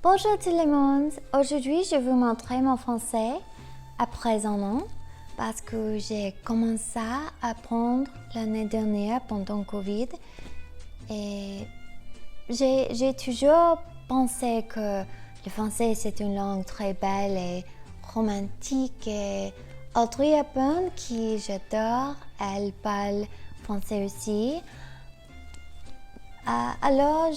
Bonjour tout le monde, aujourd'hui je vais vous montrer mon français après un an parce que j'ai commencé à apprendre l'année dernière pendant le Covid et j'ai toujours pensé que le français c'est une langue très belle et romantique et Audrey Hepburn qui j'adore, elle parle français aussi. Alors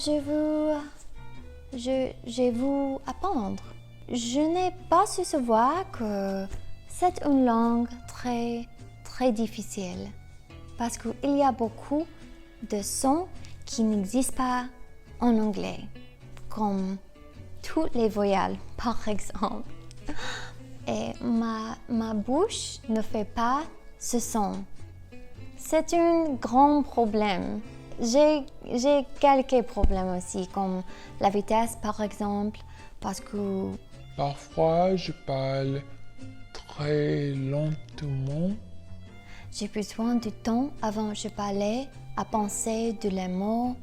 je vais vous apprendre. Je n'ai pas su savoir que c'est une langue très difficile parce qu'il y a beaucoup de sons qui n'existent pas en anglais, comme toutes les voyelles par exemple. Et ma bouche ne fait pas ce son. C'est un grand problème. J'ai quelques problèmes aussi, comme la vitesse par exemple, parce que Parfois, je parle très lentement. j'ai besoin du temps avant de parler, à penser de les mots,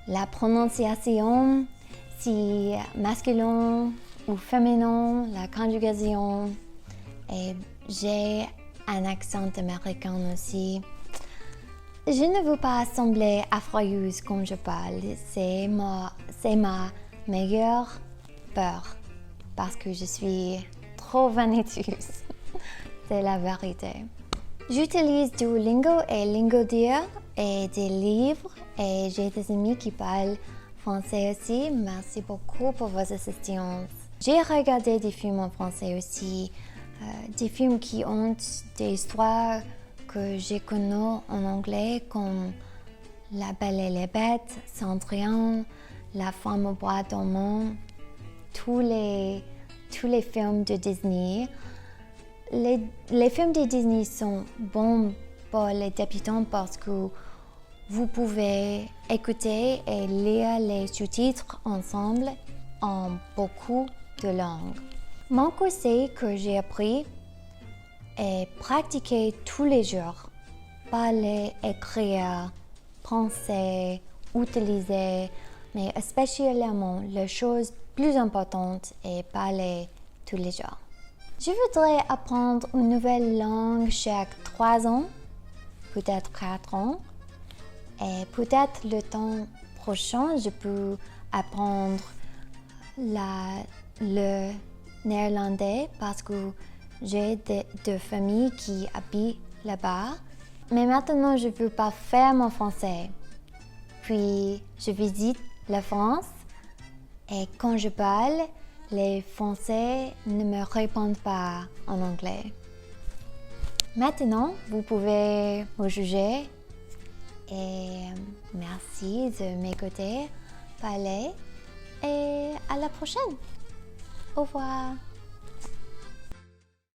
la prononciation, si masculin ou féminin, la conjugation. Et j'ai un accent américain aussi. Je ne veux pas sembler affreuse quand je parle, c'est ma meilleure peur parce que je suis trop vaniteuse, c'est la vérité. J'utilise Duolingo et Lingodeer et des livres et j'ai des amis qui parlent français aussi. Merci beaucoup pour vos assistances. J'ai regardé des films en français aussi, des films qui ont des histoires que j'ai connu en anglais comme La Belle et les Bêtes, Cendrillon, La Femme au bois dormant, tous les films de Disney. Les films de Disney sont bons pour les débutants parce que vous pouvez écouter et lire les sous-titres ensemble en beaucoup de langues. Mon conseil que j'ai appris et pratiquer tous les jours. Parler, écrire, penser, utiliser, mais spécialement la chose plus importante est parler tous les jours. Je voudrais apprendre une nouvelle langue chaque 3 ans, peut-être 4 ans. Et peut-être le temps prochain, je peux apprendre le néerlandais parce que j'ai deux familles qui habitent là-bas. Mais maintenant, je ne veux pas faire mon français. Puis, je visite la France et quand je parle, les Français ne me répondent pas en anglais. Maintenant, vous pouvez me juger et merci de m'écouter parler et à la prochaine. Au revoir.